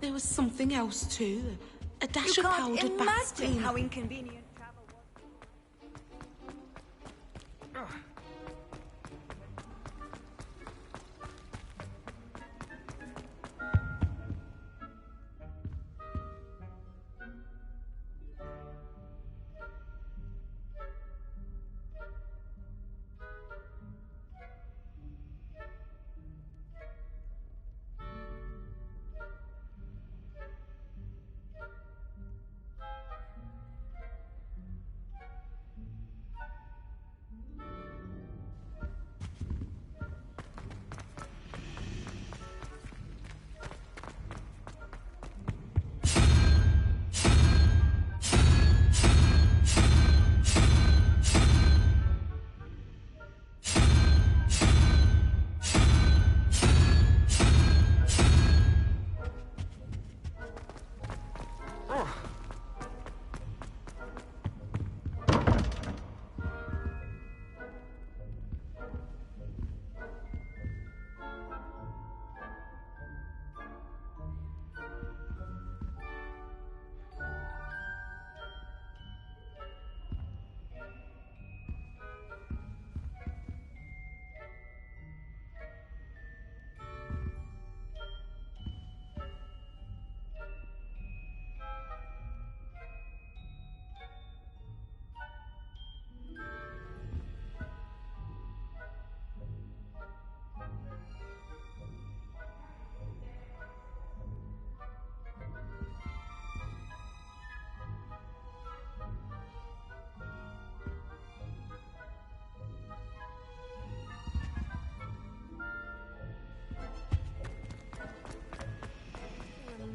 there was something else too. A dash of powdered bath steam. How inconvenient travel was.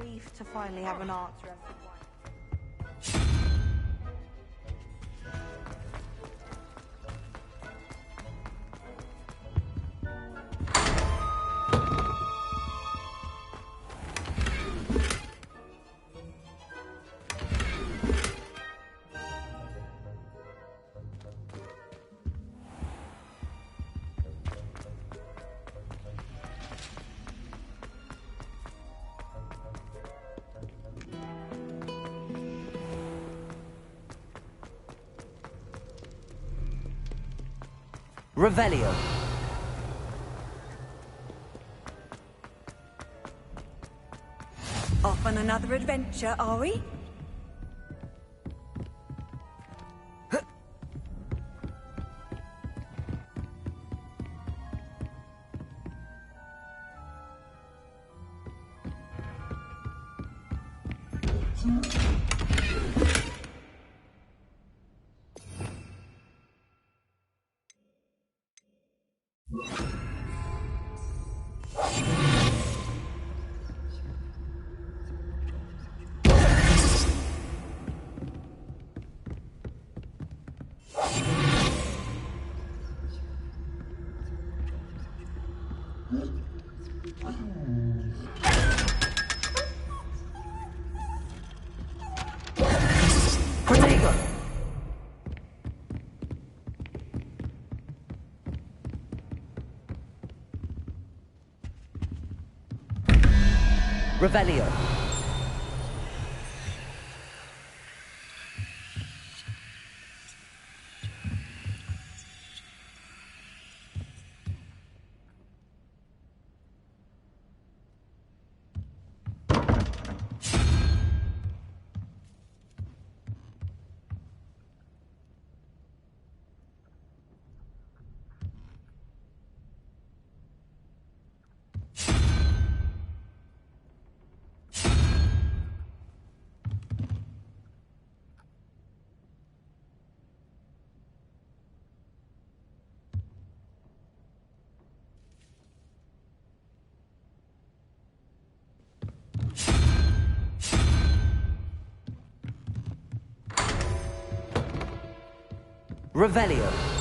Relief to finally have an answer. Revelio. Off on another adventure, are we? Revelio. Revelio.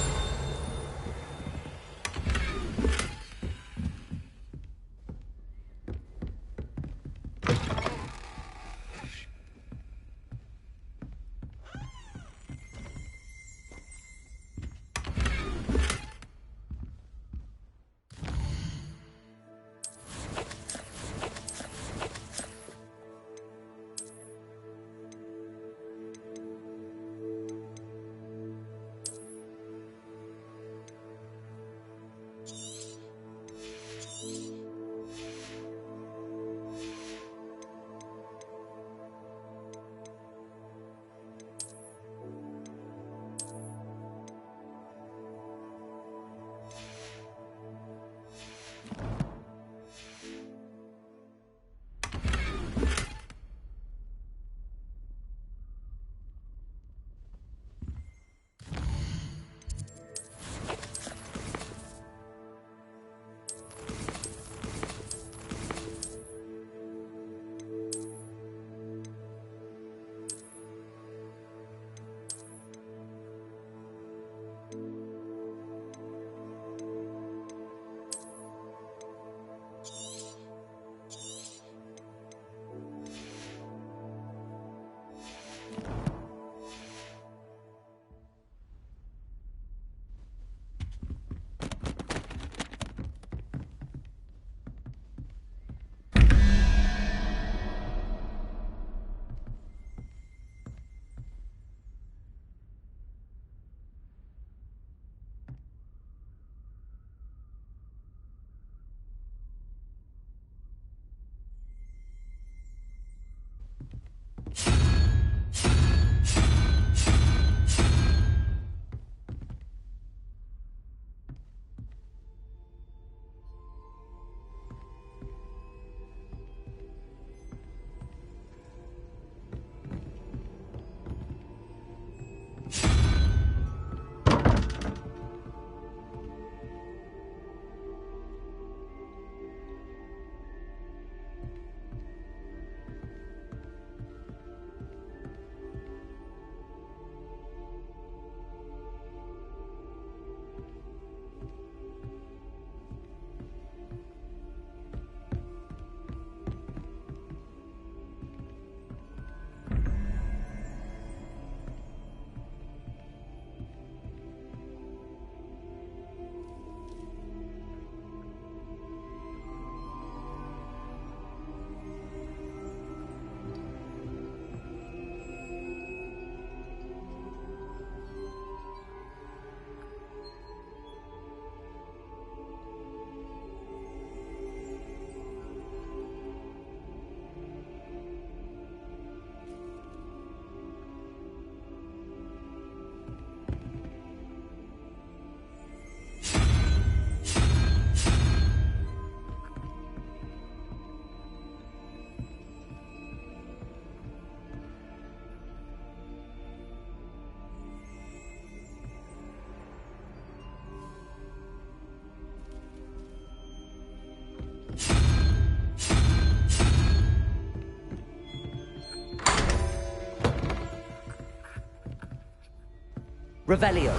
Revelio.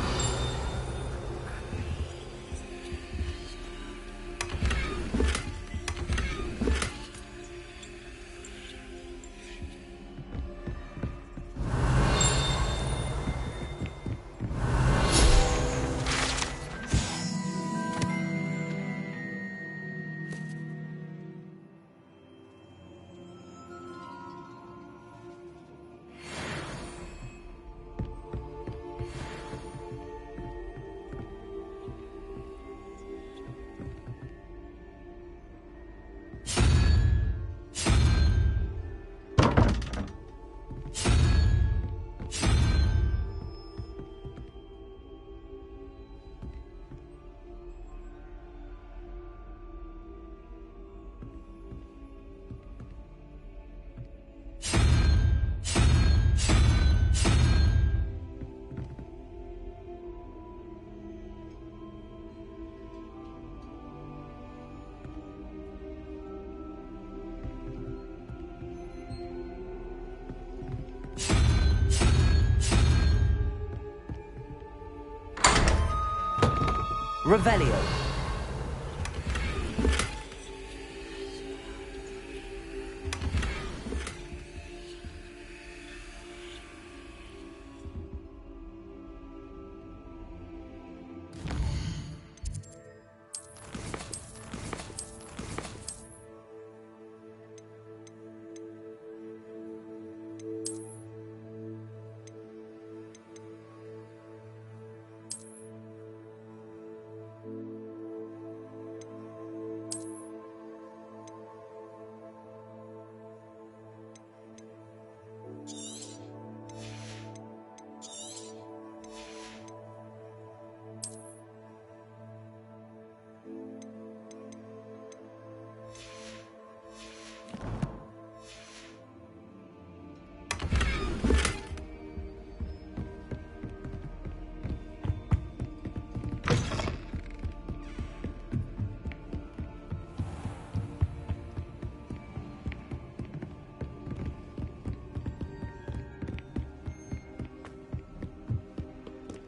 Revelio.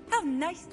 How nice.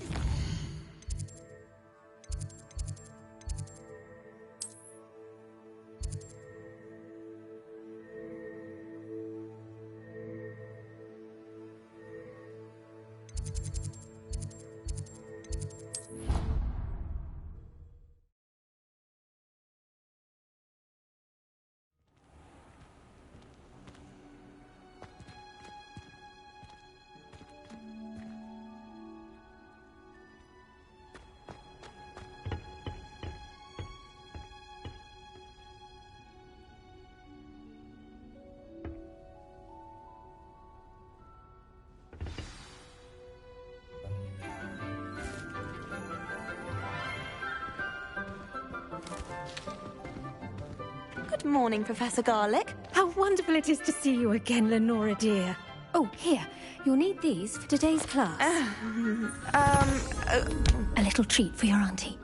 Good morning, Professor Garlic. How wonderful it is to see you again, Lenora dear. Oh, here. You'll need these for today's class. A little treat for your auntie.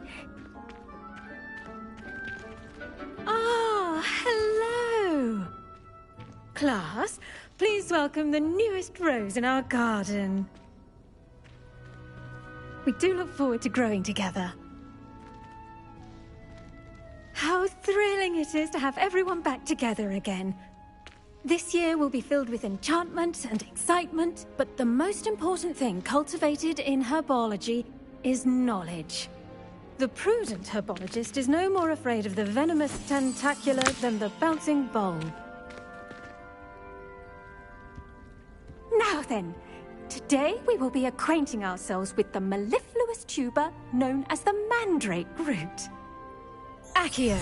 Ah, hello. Class, please welcome the newest rose in our garden. We do look forward to growing together. How thrilling it is to have everyone back together again. This year will be filled with enchantment and excitement, but the most important thing cultivated in herbology is knowledge. The prudent herbologist is no more afraid of the venomous tentacula than the bouncing bulb. Now then, today we will be acquainting ourselves with the mellifluous tuber known as the mandrake root. Accio.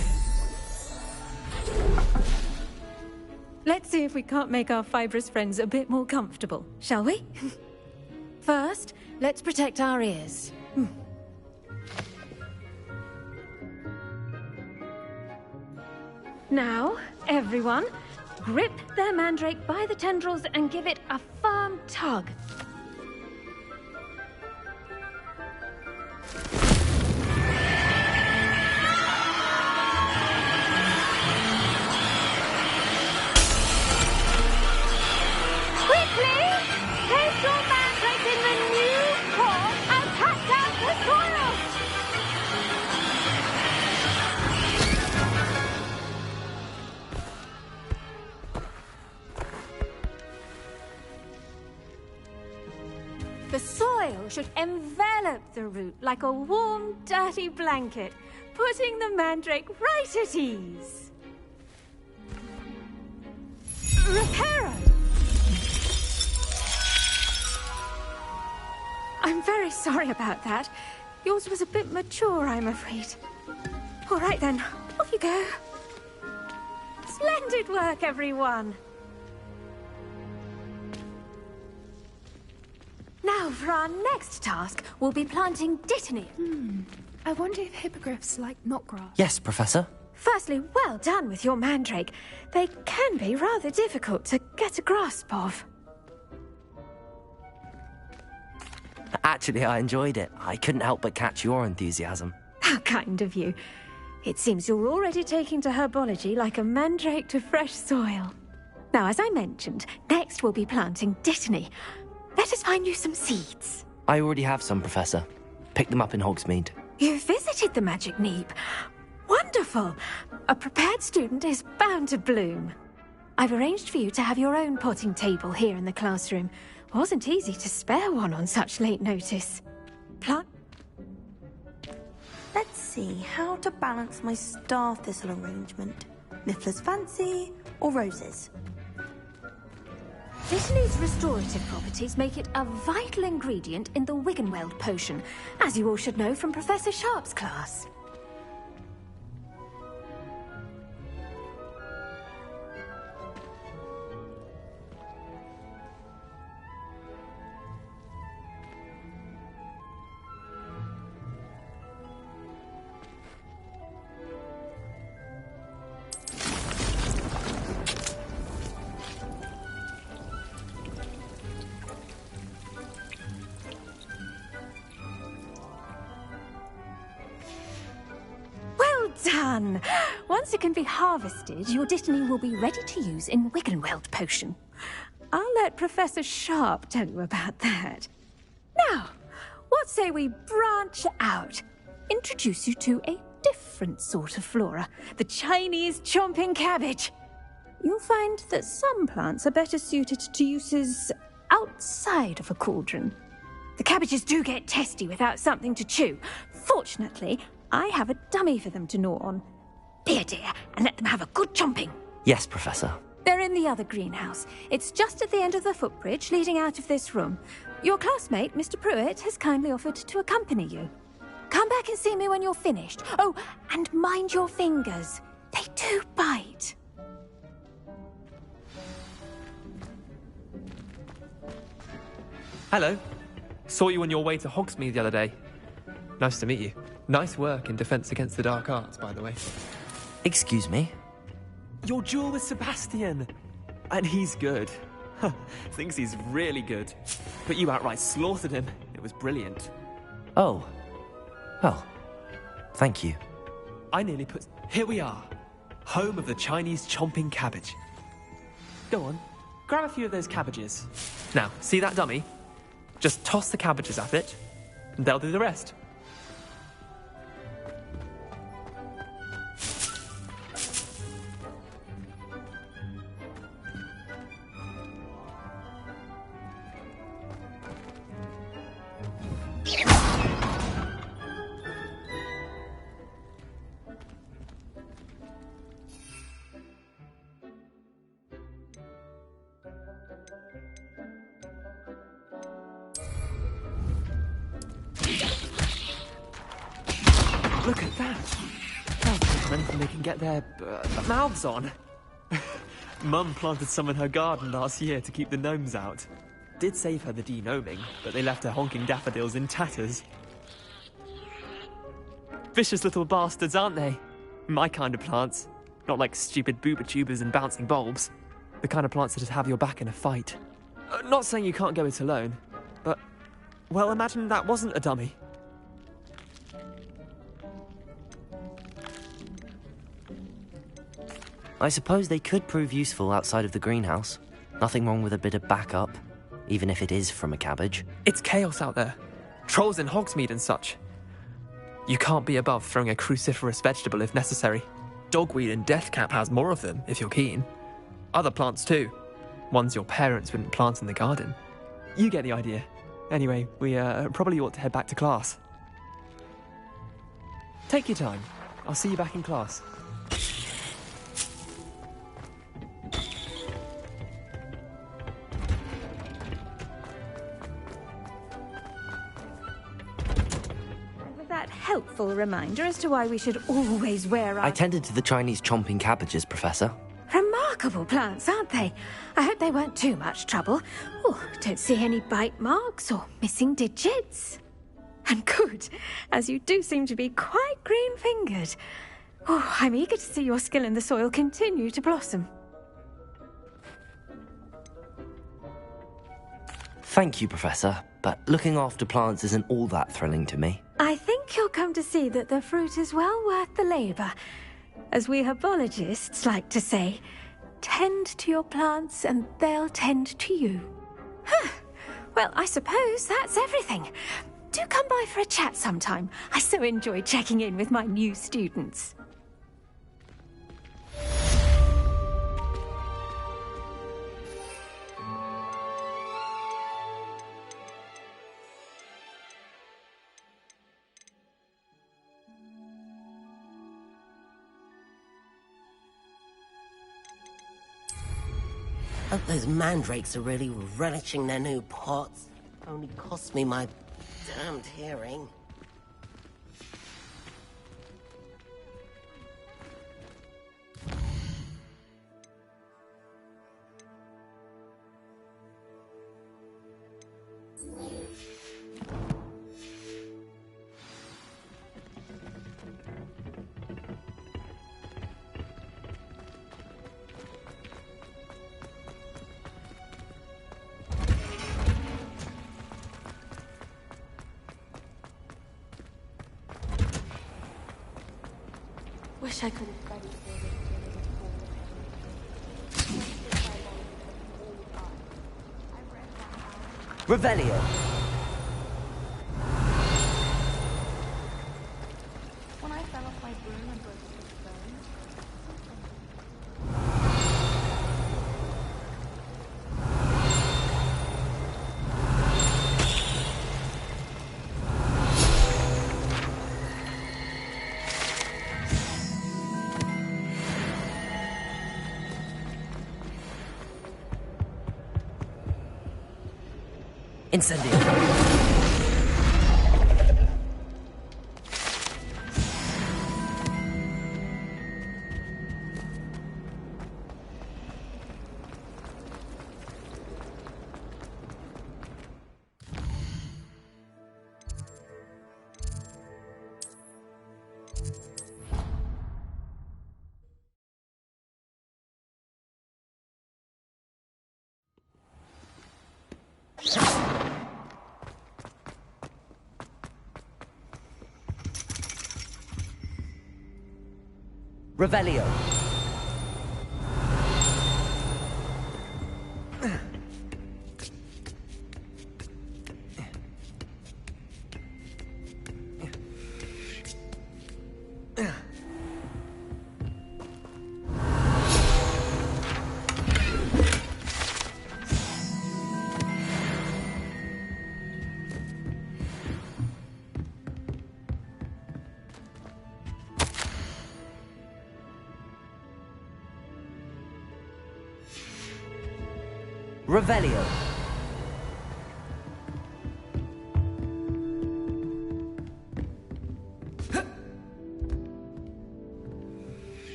Let's see if we can't make our fibrous friends a bit more comfortable, shall we? First, let's protect our ears. Now, everyone, grip their mandrake by the tendrils and give it a firm tug. Quickly! Place your mandrake in the new pot! The soil should envelop the root like a warm, dirty blanket, putting the mandrake right at ease. Reparo! I'm very sorry about that. Yours was a bit mature, I'm afraid. All right then, off you go. Splendid work, everyone. Now, for our next task, we'll be planting dittany. I wonder if hippogriffs like knotgrass. Yes, Professor. Firstly, well done with your mandrake. They can be rather difficult to get a grasp of. Actually, I enjoyed it. I couldn't help but catch your enthusiasm. How kind of you. It seems you're already taking to herbology like a mandrake to fresh soil. Now, as I mentioned, next we'll be planting dittany. Let us find you some seeds. I already have some, Professor. Picked them up in Hogsmeade. You visited the Magic Neep. Wonderful! A prepared student is bound to bloom. I've arranged for you to have your own potting table here in the classroom. Wasn't easy to spare one on such late notice. Plant... Let's see how to balance my star thistle arrangement. Niffler's fancy or roses? Dittany's restorative properties make it a vital ingredient in the Wiggenweld potion, as you all should know from Professor Sharp's class. Done! Once it can be harvested, your dittany will be ready to use in Wiggenweld potion. I'll let Professor Sharp tell you about that. Now, what say we branch out? Introduce you to a different sort of flora, the Chinese chomping cabbage. You'll find that some plants are better suited to uses outside of a cauldron. The cabbages do get testy without something to chew. Fortunately, I have a dummy for them to gnaw on. Be a dear and let them have a good chomping. Yes, Professor. They're in the other greenhouse. It's just at the end of the footbridge leading out of this room. Your classmate, Mr. Pruitt, has kindly offered to accompany you. Come back and see me when you're finished. Oh, and mind your fingers. They do bite. Hello. Saw you on your way to Hogsmeade the other day. Nice to meet you. Nice work in Defense Against the Dark Arts, by the way. Excuse me? Your duel with Sebastian! And he's good. Thinks he's really good. But you outright slaughtered him. It was brilliant. Oh. Well, thank you. I nearly put... Here we are. Home of the Chinese chomping cabbage. Go on. Grab a few of those cabbages. Now, see that dummy? Just toss the cabbages at it, and they'll do the rest. Look at that! How anything they can get their mouths on. Mum planted some in her garden last year to keep the gnomes out. Did save her the de-gnoming, but they left her honking daffodils in tatters. Vicious little bastards, aren't they? My kind of plants. Not like stupid booba tubers and bouncing bulbs. The kind of plants that just have your back in a fight. Not saying you can't go it alone, but... well, imagine that wasn't a dummy. I suppose they could prove useful outside of the greenhouse. Nothing wrong with a bit of backup, even if it is from a cabbage. It's chaos out there. Trolls in Hogsmeade and such. You can't be above throwing a cruciferous vegetable if necessary. Dogweed and deathcap has more of them, if you're keen. Other plants too. Ones your parents wouldn't plant in the garden. You get the idea. Anyway, we probably ought to head back to class. Take your time. I'll see you back in class. With that helpful reminder as to why we should always wear our... I tended to the Chinese chomping cabbages, Professor. Remarkable plants, aren't they? I hope they weren't too much trouble. Oh, don't see any bite marks or missing digits. And good, as you do seem to be quite green-fingered. Oh, I'm eager to see your skill in the soil continue to blossom. Thank you, Professor, but looking after plants isn't all that thrilling to me. I think you'll come to see that the fruit is well worth the labour. As we herbologists like to say, tend to your plants and they'll tend to you. Huh. Well, I suppose that's everything. Do come by for a chat sometime. I so enjoy checking in with my new students. Hope those mandrakes are really relishing their new pots. Only cost me my damned hearing. Wish I could have read Revelio. When I fell off my broom and broke his bones. Incendio. Revelio. Revelio.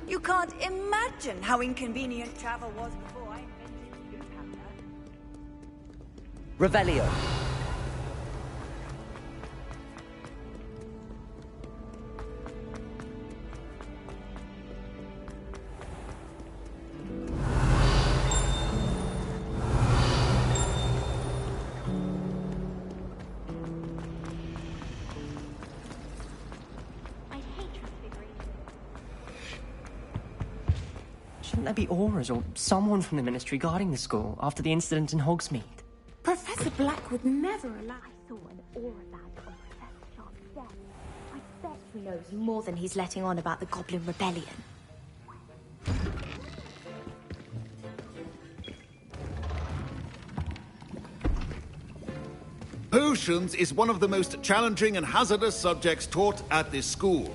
You can't imagine how inconvenient travel was before I invented newspaper. Revelio. Shouldn't there be auras or someone from the Ministry guarding the school after the incident in Hogsmeade? Professor Black would never allow. I saw an aura bag on Professor Sharp's desk. I bet he knows more than he's letting on about the Goblin Rebellion. Potions is one of the most challenging and hazardous subjects taught at this school.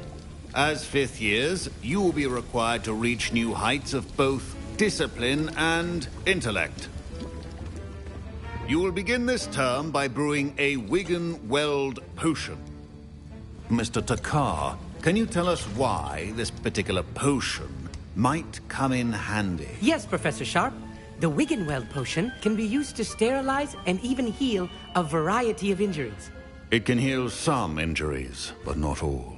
As fifth years, you will be required to reach new heights of both discipline and intellect. You will begin this term by brewing a Wigan-Weld potion. Mr. Takar, can you tell us why this particular potion might come in handy? Yes, Professor Sharp. The Wigan-Weld potion can be used to sterilize and even heal a variety of injuries. It can heal some injuries, but not all.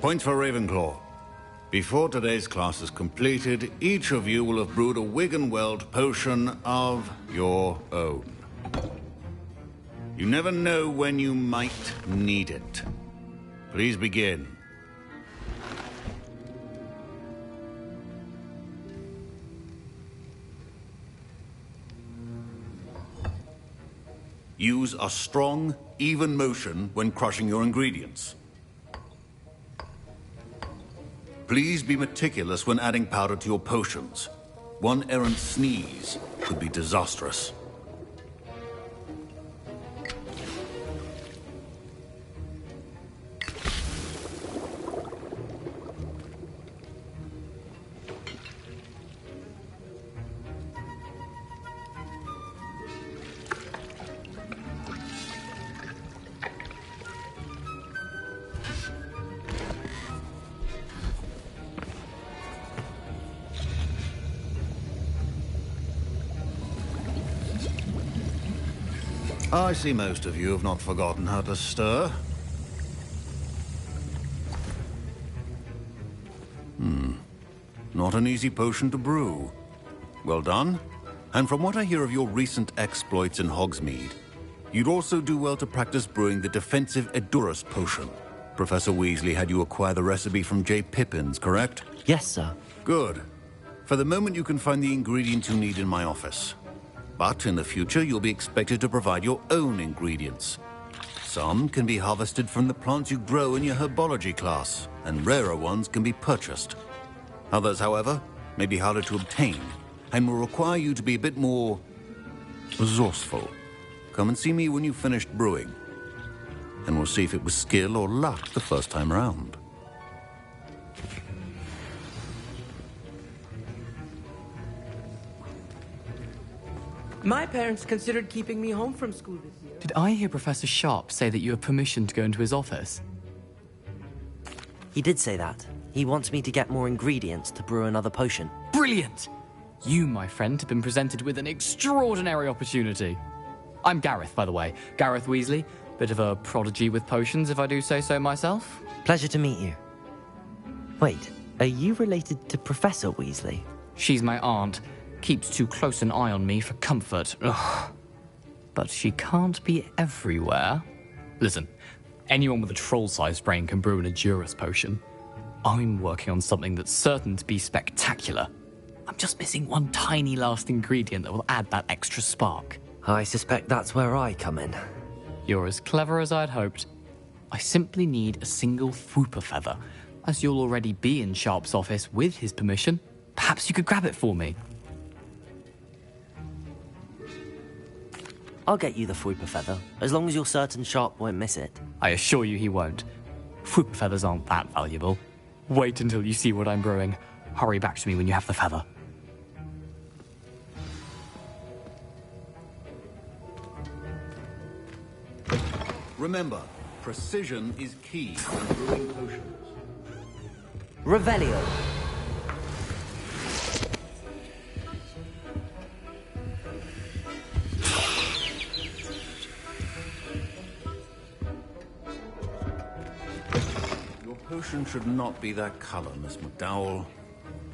Points for Ravenclaw. Before today's class is completed, each of you will have brewed a Wigan-Weld potion of your own. You never know when you might need it. Please begin. Use a strong, even motion when crushing your ingredients. Please be meticulous when adding powder to your potions. One errant sneeze could be disastrous. I see most of you have not forgotten how to stir. Not an easy potion to brew. Well done. And from what I hear of your recent exploits in Hogsmeade, you'd also do well to practice brewing the defensive Edurus potion. Professor Weasley had you acquire the recipe from J. Pippins, correct? Yes, sir. Good. For the moment, you can find the ingredients you need in my office. But in the future, you'll be expected to provide your own ingredients. Some can be harvested from the plants you grow in your herbology class, and rarer ones can be purchased. Others, however, may be harder to obtain, and will require you to be a bit more resourceful. Come and see me when you've finished brewing, and we'll see if it was skill or luck the first time around. My parents considered keeping me home from school this year. Did I hear Professor Sharp say that you have permission to go into his office? He did say that. He wants me to get more ingredients to brew another potion. Brilliant! You, my friend, have been presented with an extraordinary opportunity. I'm Gareth, by the way. Gareth Weasley. Bit of a prodigy with potions, if I do say so myself. Pleasure to meet you. Wait, are you related to Professor Weasley? She's my aunt. Keeps too close an eye on me for comfort. Ugh. But she can't be everywhere. Listen, anyone with a troll-sized brain can brew an Edurus potion. I'm working on something that's certain to be spectacular. I'm just missing one tiny last ingredient that will add that extra spark. I suspect that's where I come in. You're as clever as I'd hoped. I simply need a single Fwooper feather. As you'll already be in Sharp's office with his permission, perhaps you could grab it for me. I'll get you the Fwooper feather, as long as you're certain Sharp won't miss it. I assure you he won't. Fwooper feathers aren't that valuable. Wait until you see what I'm brewing. Hurry back to me when you have the feather. Remember, precision is key when brewing potions. Revelio. Your potion should not be that color, Miss McDowell.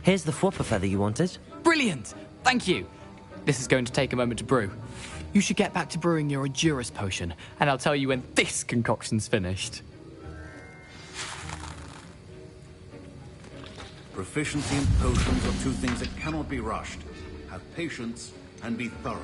Here's the Fwooper feather you wanted. Brilliant! Thank you! This is going to take a moment to brew. You should get back to brewing your Edurus potion, and I'll tell you when this concoction's finished. Proficiency and potions are two things that cannot be rushed. Have patience and be thorough.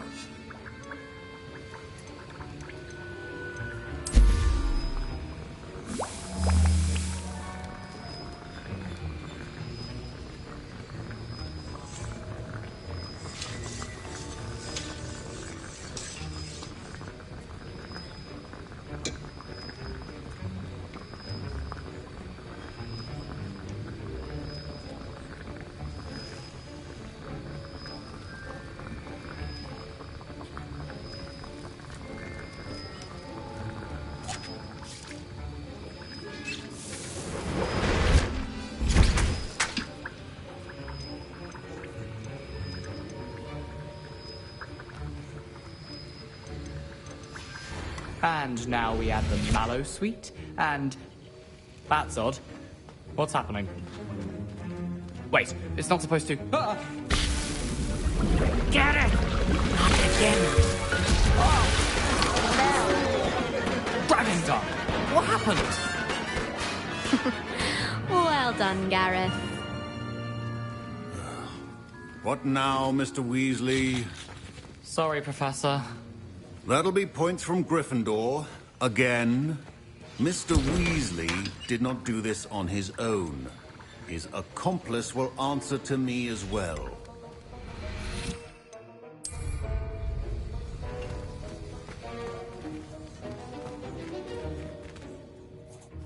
And now we add the mallow sweet, and... That's odd. What's happening? Wait, it's not supposed to... Ah! Get it! Not again. Oh! Dragon's what happened? Well done, Gareth. What now, Mr. Weasley? Sorry, Professor. That'll be points from Gryffindor. Again. Mr. Weasley did not do this on his own. His accomplice will answer to me as well.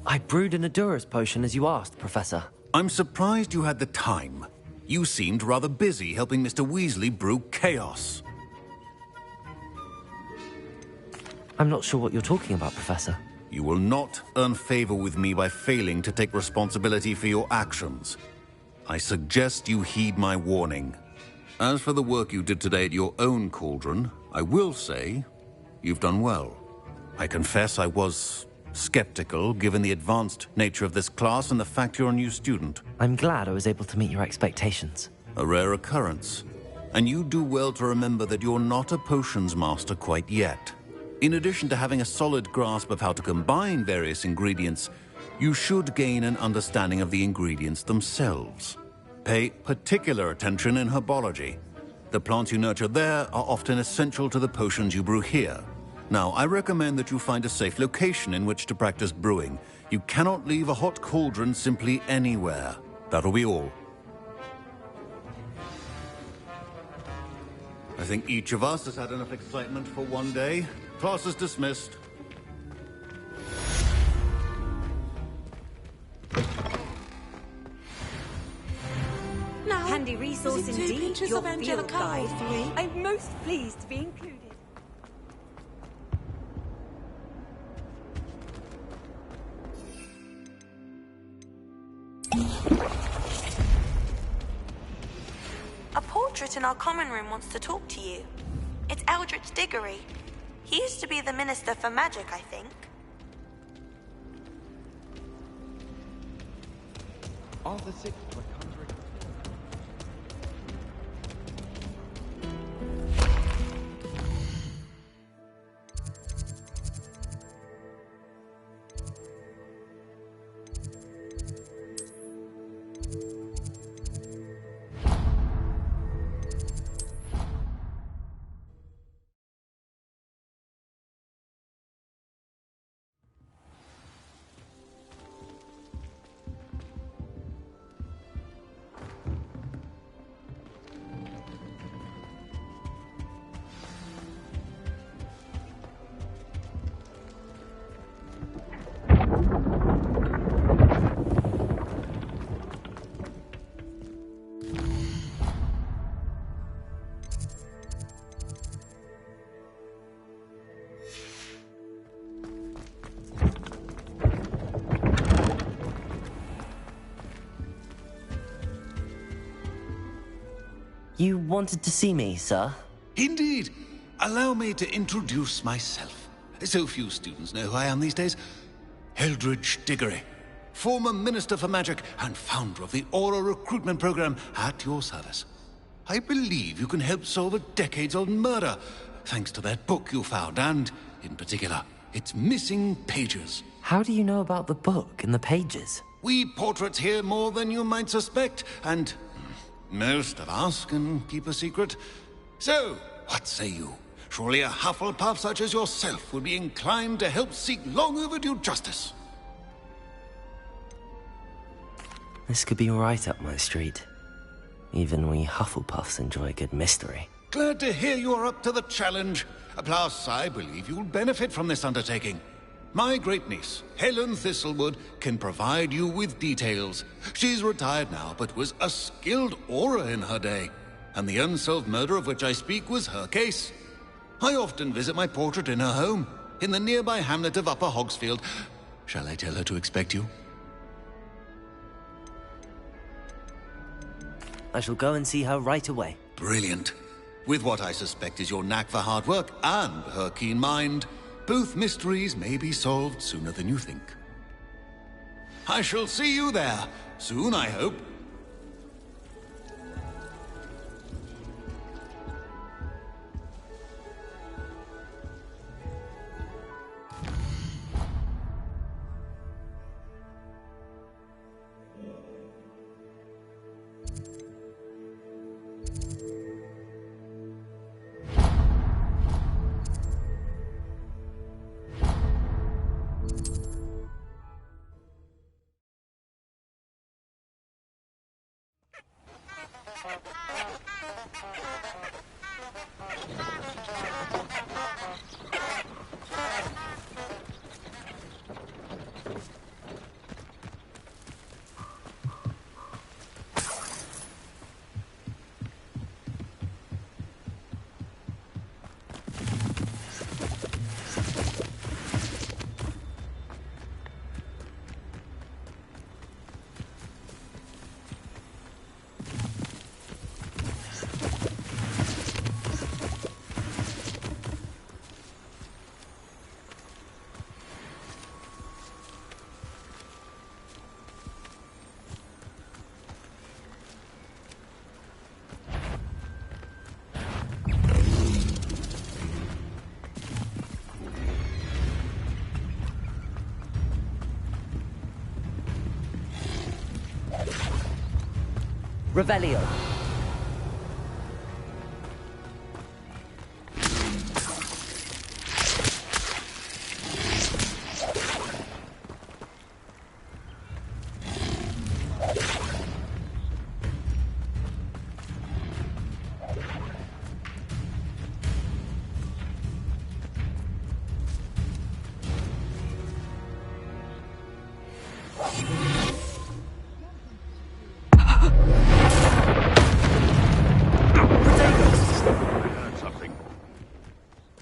I brewed an Adurus potion as you asked, Professor. I'm surprised you had the time. You seemed rather busy helping Mr. Weasley brew chaos. I'm not sure what you're talking about, Professor. You will not earn favor with me by failing to take responsibility for your actions. I suggest you heed my warning. As for the work you did today at your own cauldron, I will say you've done well. I confess I was skeptical, given the advanced nature of this class and the fact you're a new student. I'm glad I was able to meet your expectations. A rare occurrence. And you do well to remember that you're not a potions master quite yet. In addition to having a solid grasp of how to combine various ingredients, you should gain an understanding of the ingredients themselves. Pay particular attention in herbology. The plants you nurture there are often essential to the potions you brew here. Now, I recommend that you find a safe location in which to practice brewing. You cannot leave a hot cauldron simply anywhere. That'll be all. I think each of us has had enough excitement for one day. Class is dismissed. Now, handy resource indeed, your field guide. I'm most pleased to be included. A portrait in our common room wants to talk to you. It's Eldritch Diggory. He used to be the Minister for Magic, I think. Arthur VI were conjuring... You wanted to see me, sir? Indeed. Allow me to introduce myself. So few students know who I am these days. Eldritch Diggory, former Minister for Magic and founder of the Aura Recruitment Program at your service. I believe you can help solve a decades-old murder, thanks to that book you found, and, in particular, its missing pages. How do you know about the book and the pages? We portraits hear more than you might suspect, and most of us can keep a secret. So, what say you? Surely a Hufflepuff such as yourself would be inclined to help seek long overdue justice. This could be right up my street. Even we Hufflepuffs enjoy a good mystery. Glad to hear you are up to the challenge. Plus, I believe you'll benefit from this undertaking. My great-niece, Helen Thistlewood, can provide you with details. She's retired now, but was a skilled aura in her day. And the unsolved murder of which I speak was her case. I often visit my portrait in her home, in the nearby hamlet of Upper Hogsfield. Shall I tell her to expect you? I shall go and see her right away. Brilliant. With what I suspect is your knack for hard work and her keen mind, both mysteries may be solved sooner than you think. I shall see you there, soon I hope. Revelio.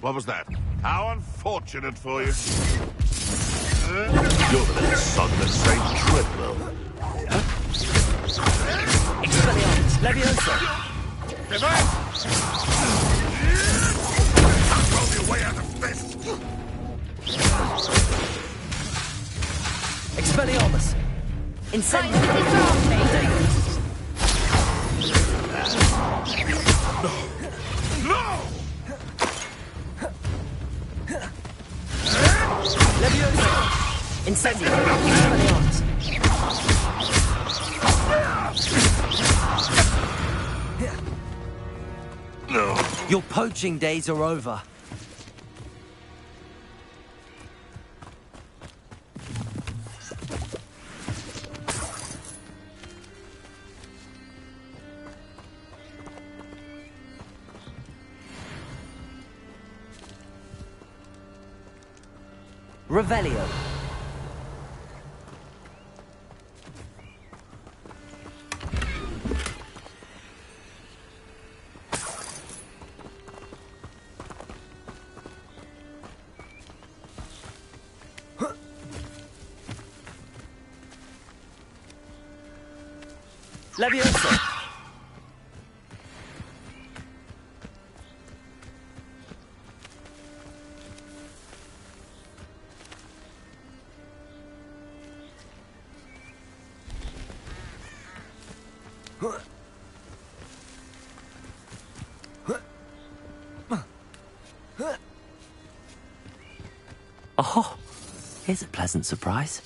What was that? How unfortunate for you. You're the little son that saved Treadwell. Expelliarmus, Leviosa! Throw me away out of this! Expelliarmus! Incendio! No! Leviosa! Incendio! Expelliarmus! No. Your poaching days are over. Revelio. Leviosa. Oh, here's a pleasant surprise.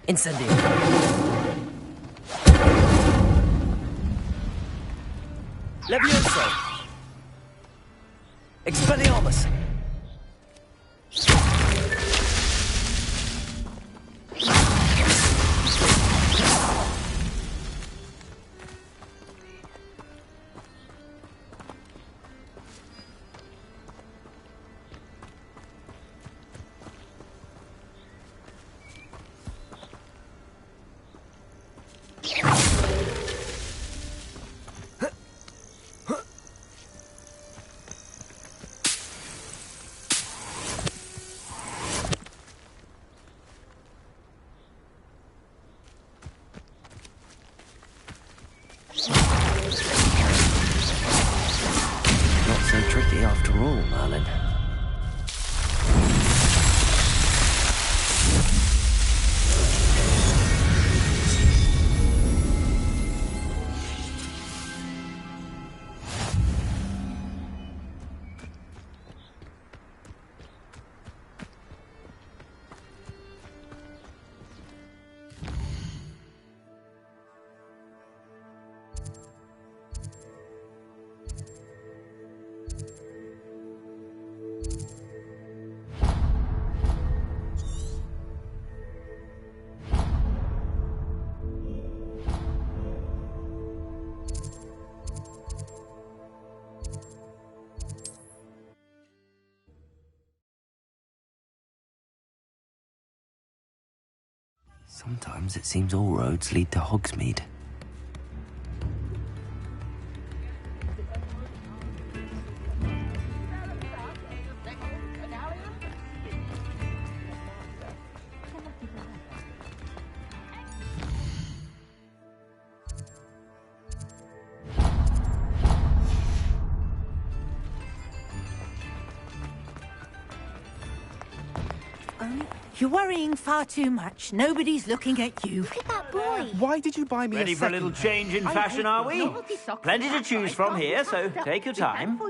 Incendio. Levioso. Expelliarmus. After all, Merlin. Sometimes it seems all roads lead to Hogsmeade. You're worrying far too much. Nobody's looking at you. Look at that boy. Why did you buy me Ready a for a little change in fashion, are we? Plenty to choose from here, so take your time.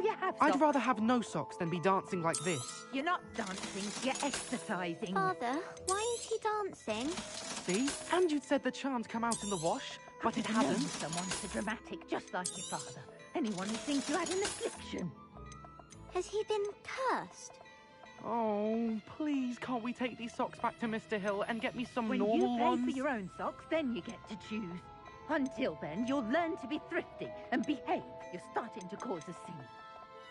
I'd rather have no socks than be dancing like this. You're not dancing, you're exercising. Father, why is he dancing? See? And you'd said the charm's come out in the wash, but it hasn't. Someone so dramatic, just like your father. Anyone who thinks you had an affliction. Has he been cursed? Oh, please, can't we take these socks back to Mr. Hill and get me some When normal you pay ones? for your own socks, then you get to choose. Until then, you'll learn to be thrifty and behave. You're starting to cause a scene.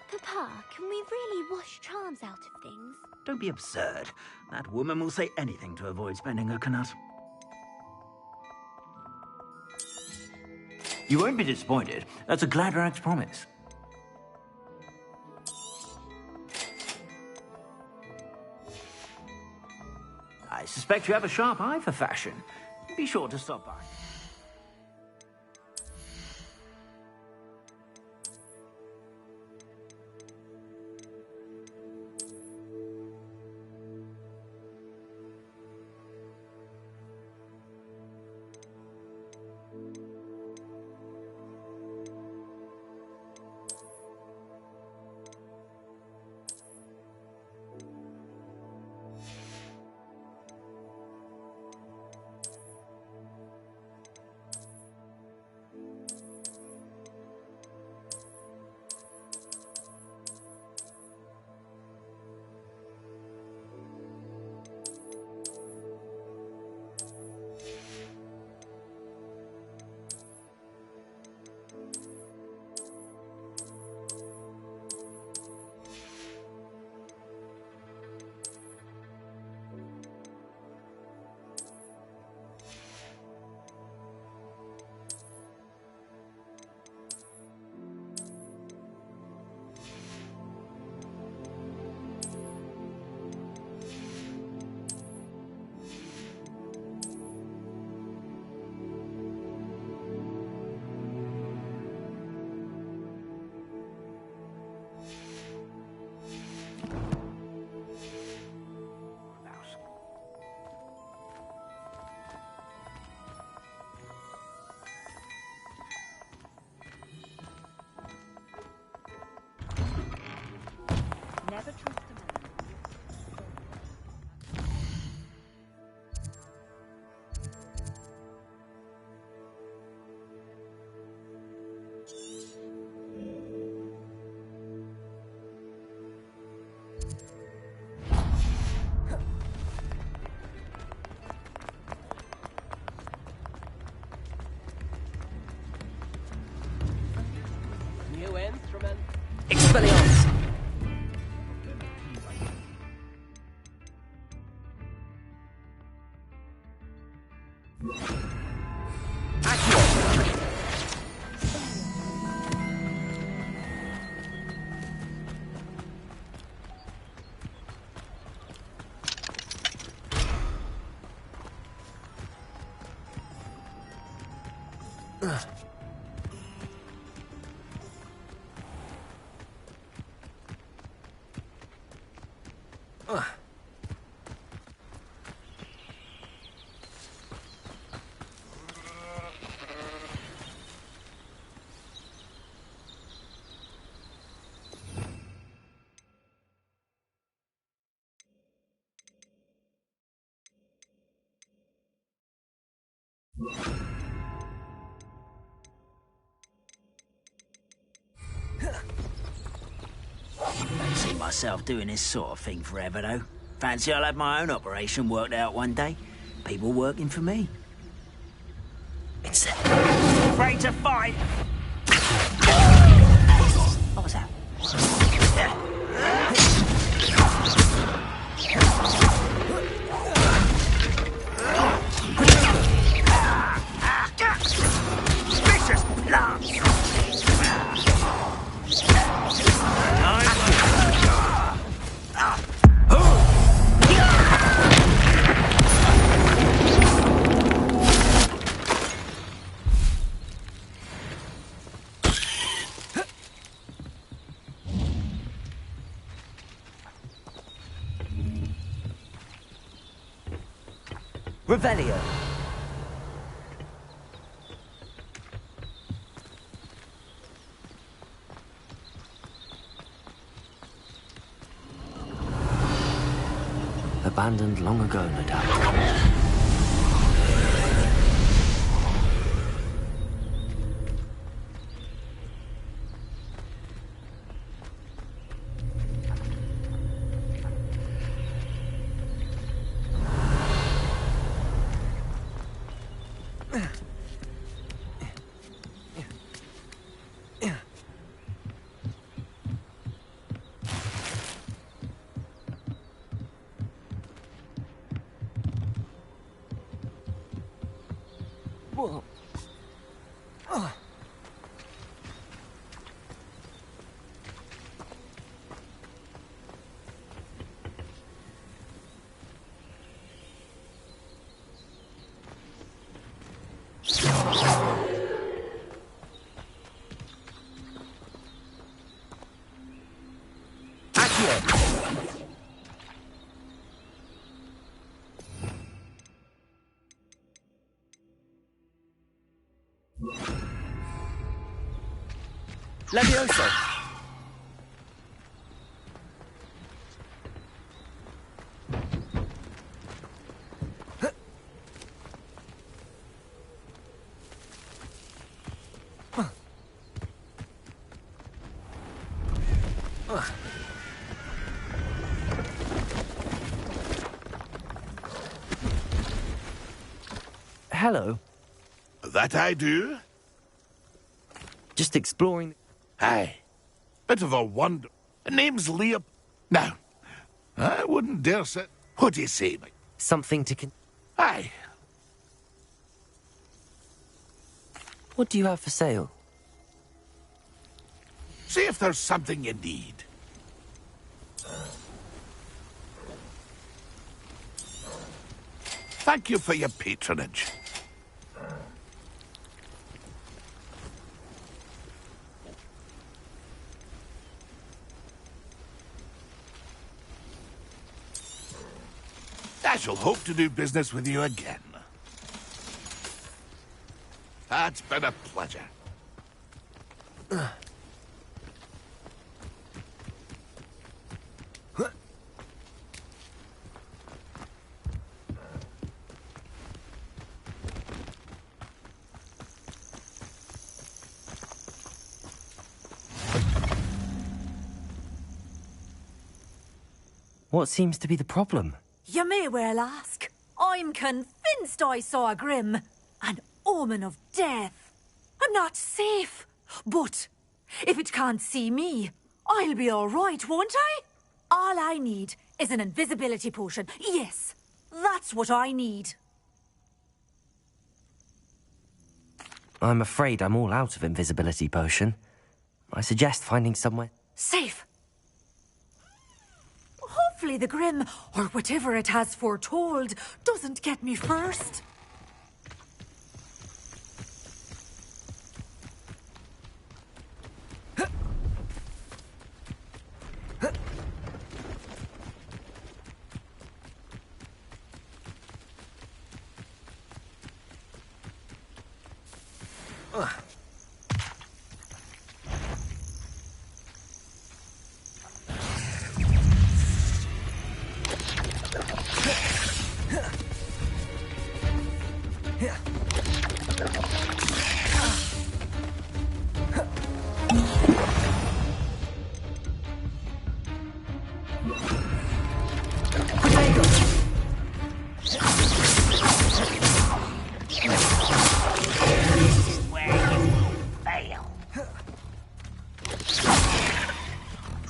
Papa, can we really wash charms out of things? Don't be absurd. That woman will say anything to avoid spending her knut. You won't be disappointed. That's a Gladrax promise. I suspect you have a sharp eye for fashion. Be sure to stop by. Don't see myself doing this sort of thing forever, though. Fancy I'll have my own operation worked out one day. People working for me. It's afraid to fight. What was that? Vicious plants. Revelio. Abandoned long ago, no doubt. Levioso. Hello. That I do? Just exploring. Aye. Bit of a wonder. Name's Leop. Now, I wouldn't dare say. What do you say, mate? Something to Aye. What do you have for sale? See if there's something you need. Thank you for your patronage. I shall hope to do business with you again. It's been a pleasure. What seems to be the problem? You may well ask. I'm convinced I saw a Grim, an omen of death. I'm not safe, but if it can't see me, I'll be all right, won't I? All I need is an invisibility potion. Yes, that's what I need. I'm afraid I'm all out of invisibility potion. I suggest finding somewhere safe. Hopefully the Grim, or whatever it has foretold, doesn't get me first.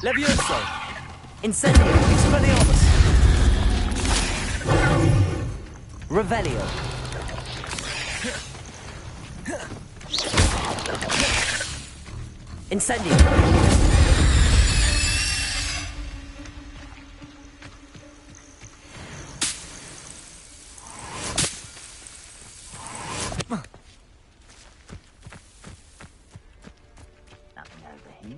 Levioso! Incendio! Expelliarmus! Revelio! Incendio! Nothing over here.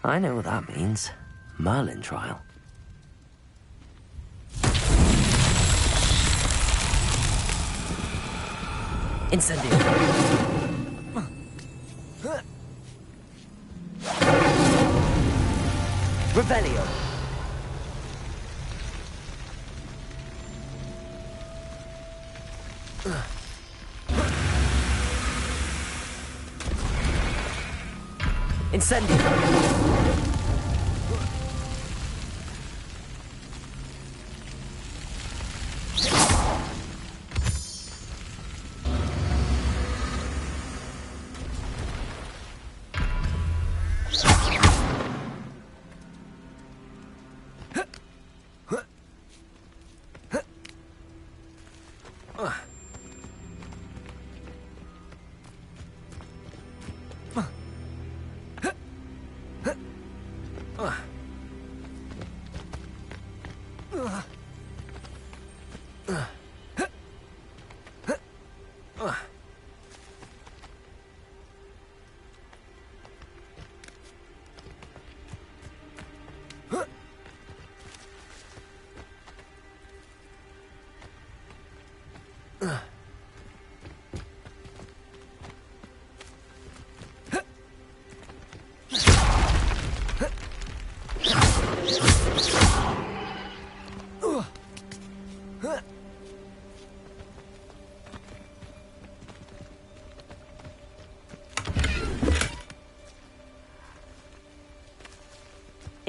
I know what that means. Merlin trial. Incendio. Revelio. Incendio.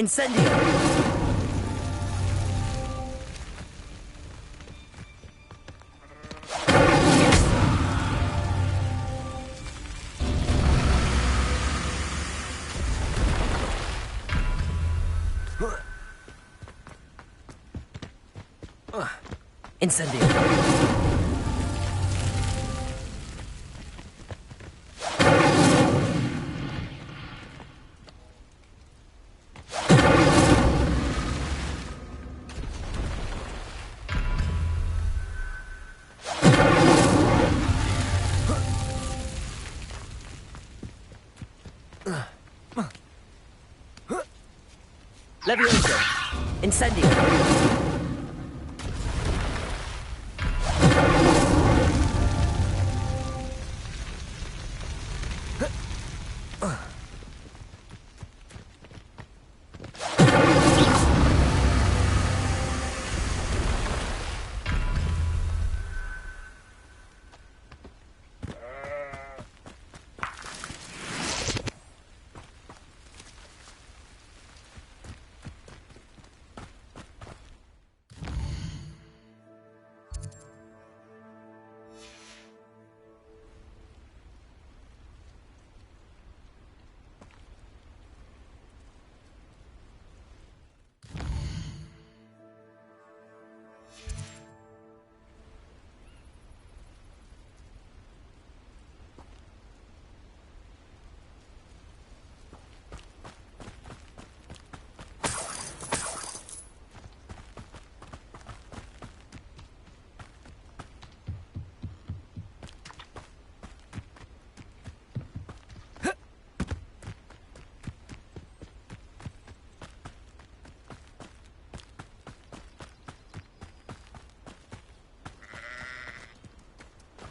Incendio! Incendio! Levioso! Incendio!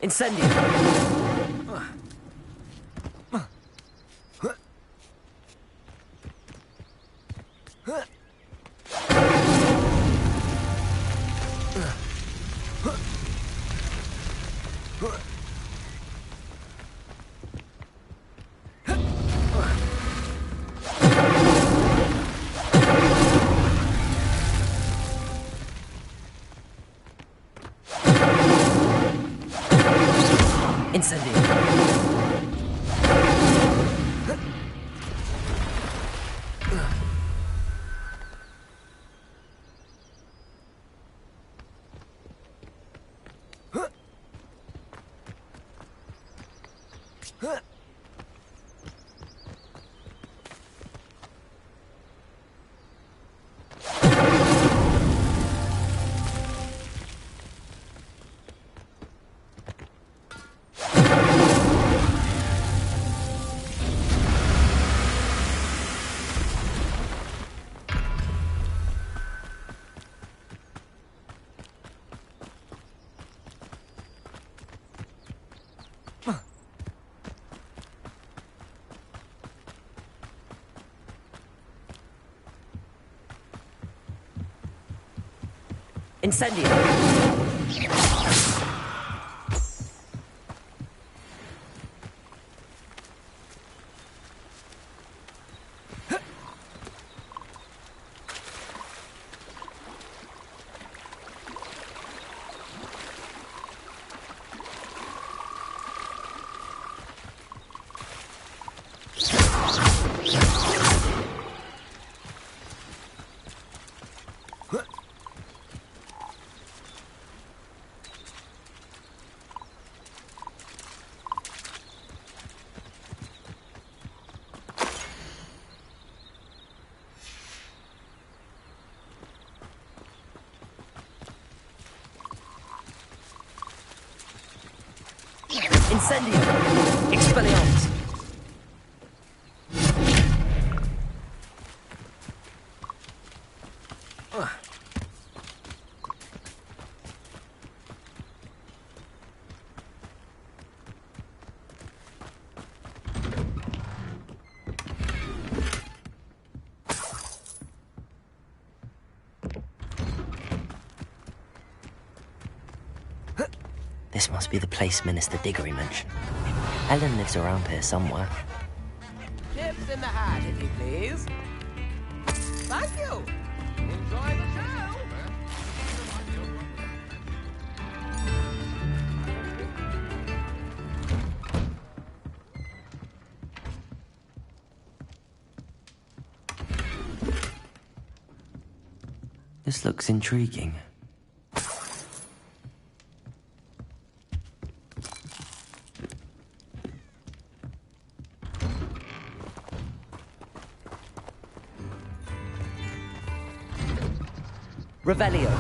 Incendio! Incendio! Incendio! Expelliarmus! This must be the place Minister Diggory mentioned. Ellen lives around here somewhere. Chips in the hat, if you please. Thank you. Enjoy the show. This looks intriguing. Revelio.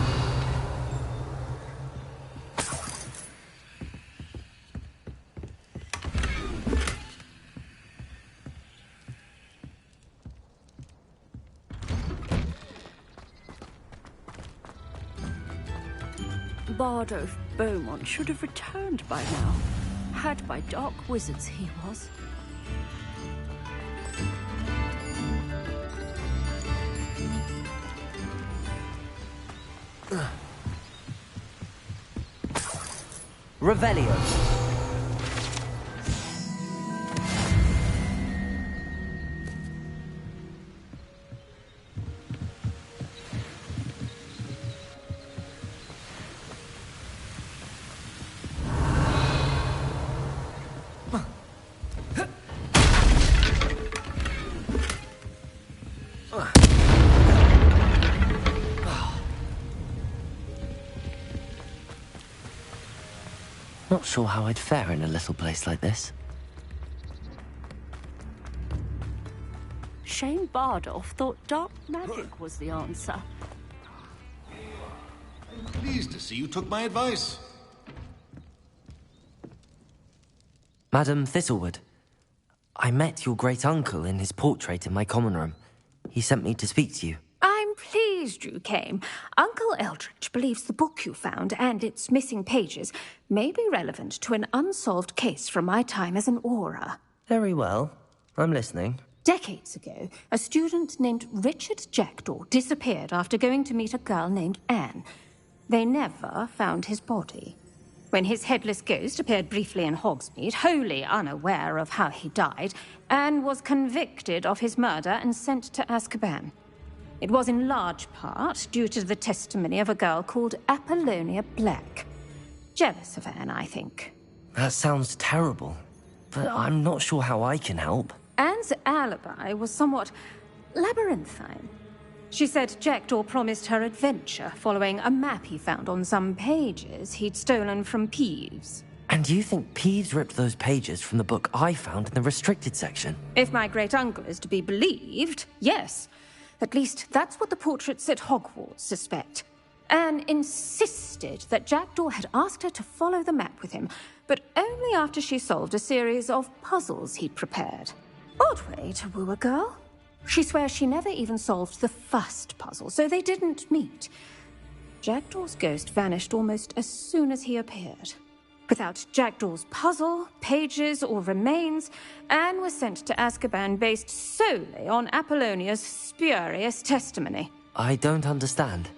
Bardo Beaumont should have returned by now. Had by dark wizards he was. Revelio. Not sure how I'd fare in a little place like this. Shane Bardolph thought dark magic was the answer. Pleased to see you took my advice. Madam Thistlewood, I met your great-uncle in his portrait in my common room. He sent me to speak to you. I'm pleased pleased you came. Uncle Eldritch believes the book you found and its missing pages may be relevant to an unsolved case from my time as an Auror. Very well. I'm listening. Decades ago, a student named Richard Jackdaw disappeared after going to meet a girl named Anne. They never found his body. When his headless ghost appeared briefly in Hogsmeade, wholly unaware of how he died, Anne was convicted of his murder and sent to Azkaban. It was in large part due to the testimony of a girl called Apollonia Black. Jealous of Anne, I think. That sounds terrible, but I'm not sure how I can help. Anne's alibi was somewhat labyrinthine. She said Jackdaw promised her adventure following a map he found on some pages he'd stolen from Peeves. And you think Peeves ripped those pages from the book I found in the restricted section? If my great-uncle is to be believed, yes. At least that's what the portraits at Hogwarts suspect. Anne insisted that Jackdaw had asked her to follow the map with him, but only after she solved a series of puzzles he'd prepared. Odd way to woo a girl. She swears she never even solved the first puzzle, so they didn't meet. Jackdaw's ghost vanished almost as soon as he appeared. Without Jackdaw's puzzle, pages, or remains, Anne was sent to Azkaban based solely on Apollonia's spurious testimony. I don't understand.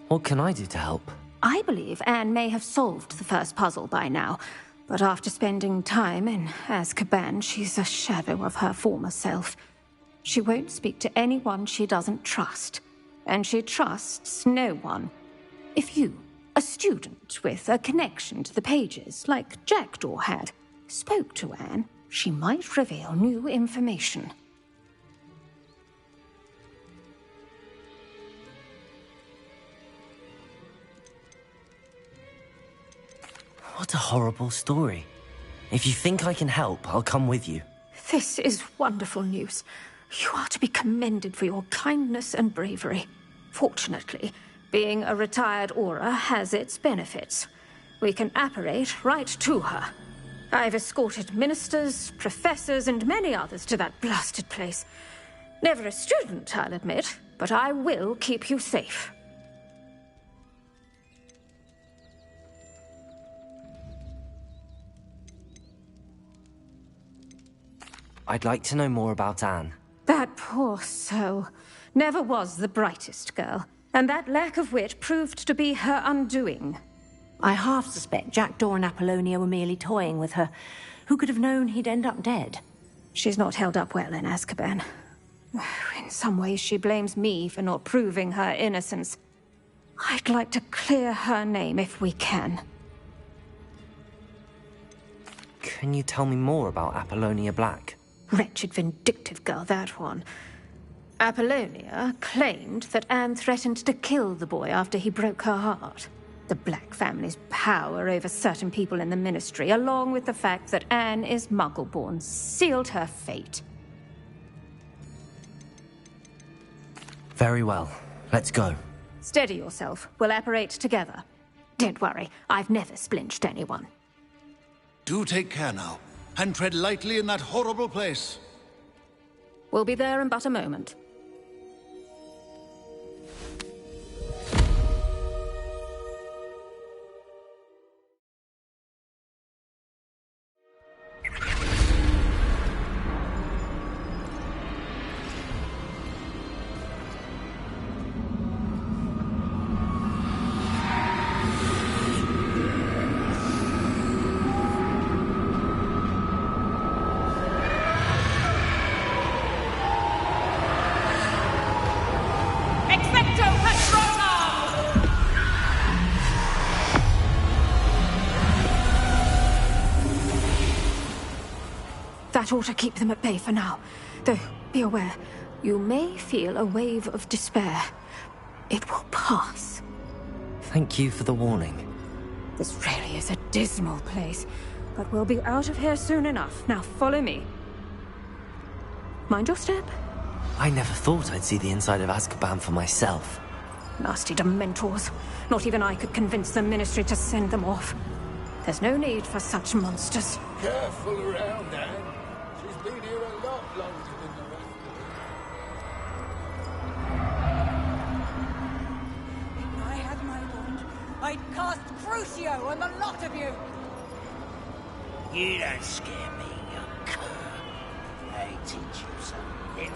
What can I do to help? I believe Anne may have solved the first puzzle by now, but after spending time in Azkaban, she's a shadow of her former self. She won't speak to anyone she doesn't trust, and she trusts no one. If you, a student with a connection to the pages, like Jackdaw had, spoke to Anne, she might reveal new information. What a horrible story. If you think I can help, I'll come with you. This is wonderful news. You are to be commended for your kindness and bravery. Fortunately, being a retired Auror has its benefits. We can apparate right to her. I've escorted ministers, professors, and many others to that blasted place. Never a student, I'll admit, but I will keep you safe. I'd like to know more about Anne. That poor soul never was the brightest girl, and that lack of wit proved to be her undoing. I half suspect Jackdaw and Apollonia were merely toying with her. Who could have known he'd end up dead? She's not held up well in Azkaban. In some ways, she blames me for not proving her innocence. I'd like to clear her name if we can. Can you tell me more about Apollonia Black? Wretched, vindictive girl, that one. Apollonia claimed that Anne threatened to kill the boy after he broke her heart. The Black family's power over certain people in the Ministry, along with the fact that Anne is Muggle-born, sealed her fate. Very well. Let's go. Steady yourself. We'll apparate together. Don't worry, I've never splinched anyone. Do take care now, and tread lightly in that horrible place. We'll be there in but a moment. That ought to keep them at bay for now. Though, be aware, you may feel a wave of despair. It will pass. Thank you for the warning. This really is a dismal place, but we'll be out of here soon enough. Now follow me. Mind your step. I never thought I'd see the inside of Azkaban for myself. Nasty Dementors. Not even I could convince the Ministry to send them off. There's no need for such monsters. Careful around, Anne. She's been here a lot longer than the rest I'd cast Crucio on the lot of you! You don't scare me, young cur. I teach you something.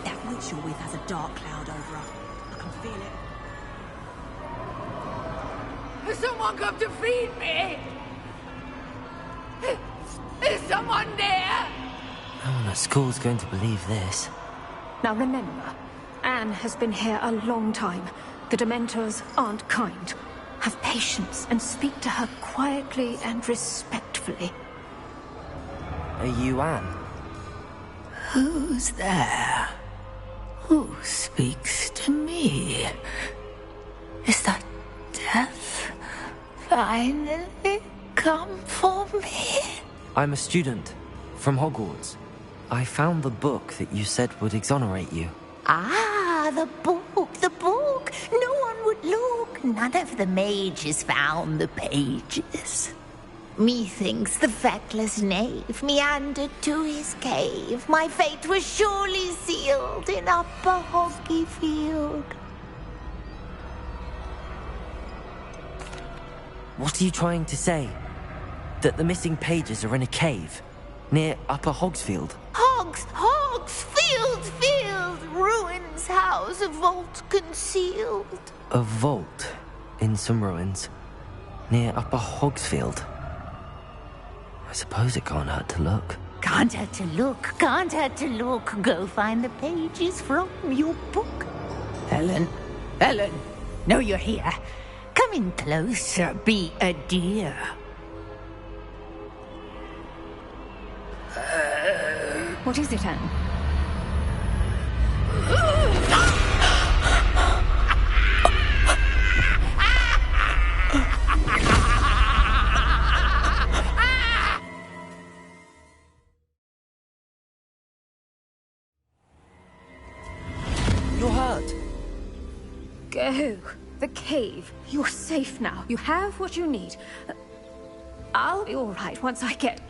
That witch you're with has a dark cloud over her. I can feel it. Has someone come to feed me? Is someone there? No one at school's going to believe this. Now remember, Anne has been here a long time. The Dementors aren't kind. Have patience and speak to her quietly and respectfully. Are you Anne? Who's there? Who speaks to me? Is that death finally come for me? I'm a student from Hogwarts. I found the book that you said would exonerate you. Ah, the book, the book. No one would look. None of the mages found the pages. Methinks the feckless knave meandered to his cave. My fate was surely sealed in Upper Hoggyfield. What are you trying to say? That the missing pages are in a cave near Upper Hogsfield? Field, ruins house, a vault concealed. A vault in some ruins near Upper Hogsfield. I suppose it can't hurt to look. Can't hurt to look. Go find the pages from your book. Helen, know you're here. Come in closer, be a dear. What is it, Anne? You're hurt. Go. The cave. You're safe now. You have what you need. I'll be all right once I get...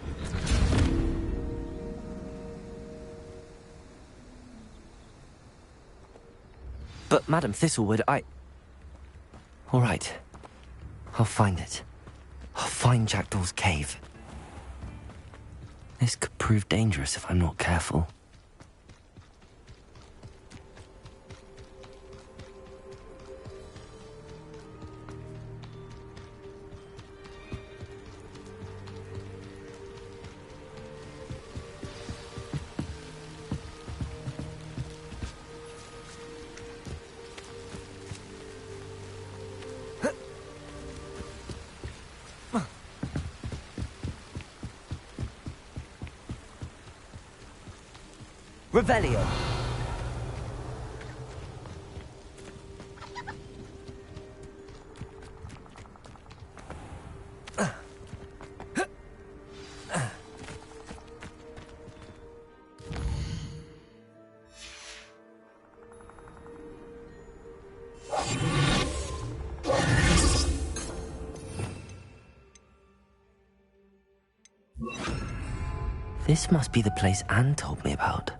But, Madam Thistlewood, All right. I'll find it. I'll find Jackdaw's cave. This could prove dangerous if I'm not careful. Revelio. This must be the place Anne told me about.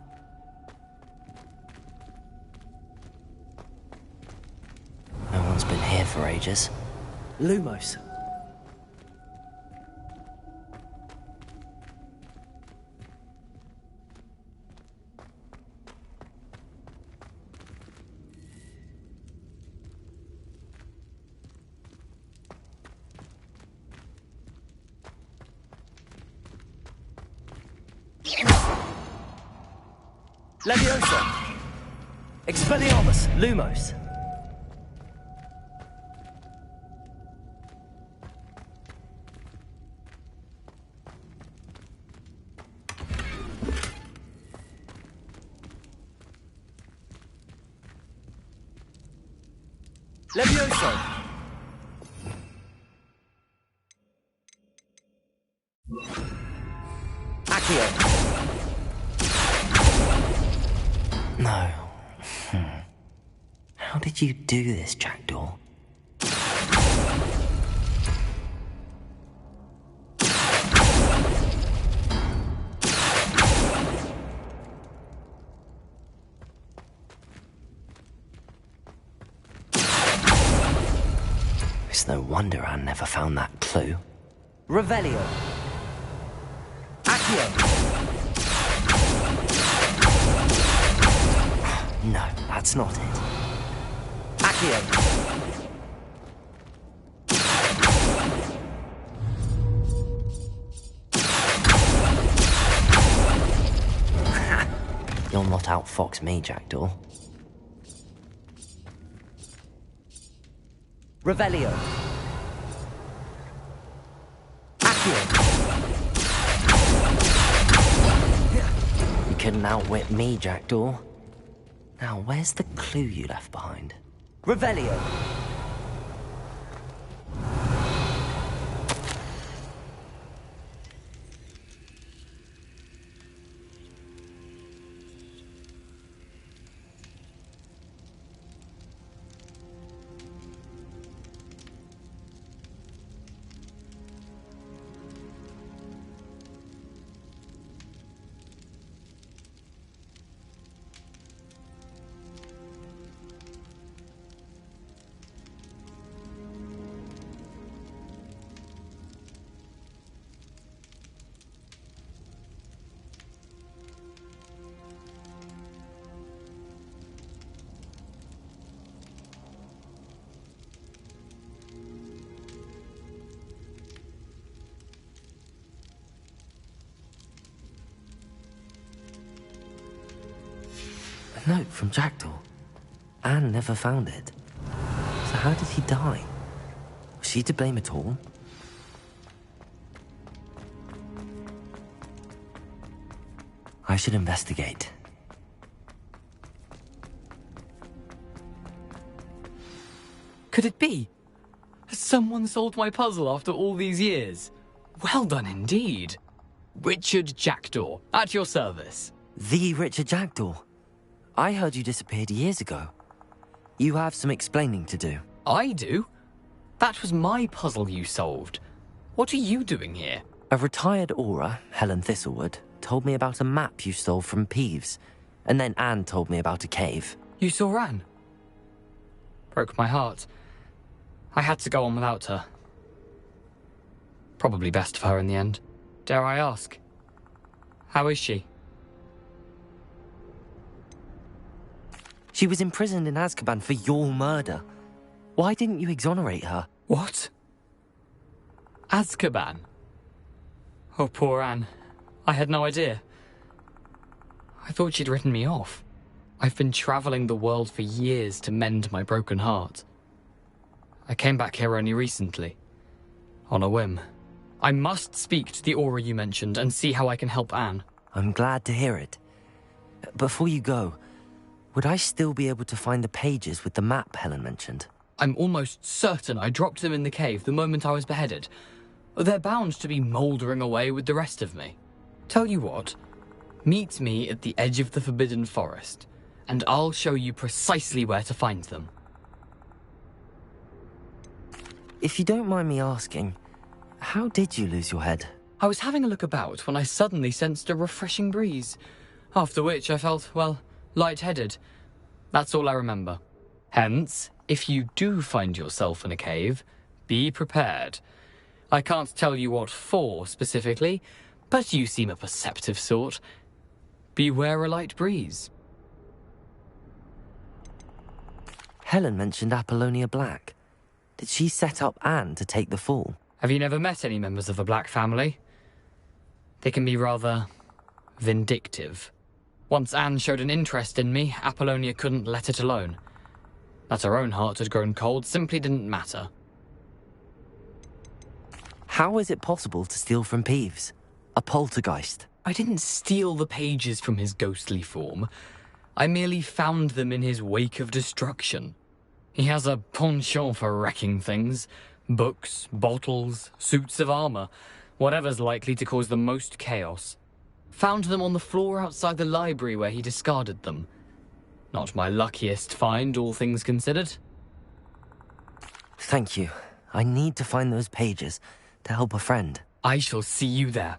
No one's been here for ages. Lumos. Leviosa! Expelliarmus! Lumos! Leviosa! Accio! No. How did you do this, Jackdaw? no wonder Anne never found that clue. Revelio. Accio. No, that's not it. Accio. You'll not outfox me, Jackdaw. Revelio. Accio. You couldn't outwit me, Jackdaw. Now, where's the clue you left behind? Revelio. A note from Jackdaw. Anne never found it. So how did he die? Was she to blame at all? I should investigate. Could it be? Has someone solved my puzzle after all these years? Well done indeed. Richard Jackdaw, at your service. The Richard Jackdaw. I heard you disappeared years ago. You have some explaining to do. I do? That was my puzzle you solved. What are you doing here? A retired aura, Helen Thistlewood, told me about a map you stole from Peeves. And then Anne told me about a cave. You saw Anne? Broke my heart. I had to go on without her. Probably best for her in the end. Dare I ask? How is she? She was imprisoned in Azkaban for your murder. Why didn't you exonerate her? What? Azkaban? Oh, poor Anne. I had no idea. I thought she'd written me off. I've been traveling the world for years to mend my broken heart. I came back here only recently. On a whim. I must speak to the aura you mentioned and see how I can help Anne. I'm glad to hear it. Before you go, would I still be able to find the pages with the map Helen mentioned? I'm almost certain I dropped them in the cave the moment I was beheaded. They're bound to be mouldering away with the rest of me. Tell you what, meet me at the edge of the Forbidden Forest, and I'll show you precisely where to find them. If you don't mind me asking, how did you lose your head? I was having a look about when I suddenly sensed a refreshing breeze, after which I felt, well, lightheaded. That's all I remember. Hence, if you do find yourself in a cave, be prepared. I can't tell you what for specifically, but you seem a perceptive sort. Beware a light breeze. Helen mentioned Apollonia Black. Did she set up Anne to take the fall? Have you never met any members of the Black family? They can be rather vindictive. Once Anne showed an interest in me, Apollonia couldn't let it alone. That her own heart had grown cold simply didn't matter. How is it possible to steal from Peeves? A poltergeist? I didn't steal the pages from his ghostly form. I merely found them in his wake of destruction. He has a penchant for wrecking things. Books, bottles, suits of armor, whatever's likely to cause the most chaos. Found them on the floor outside the library where he discarded them. Not my luckiest find, all things considered. Thank you. I need to find those pages to help a friend. I shall see you there.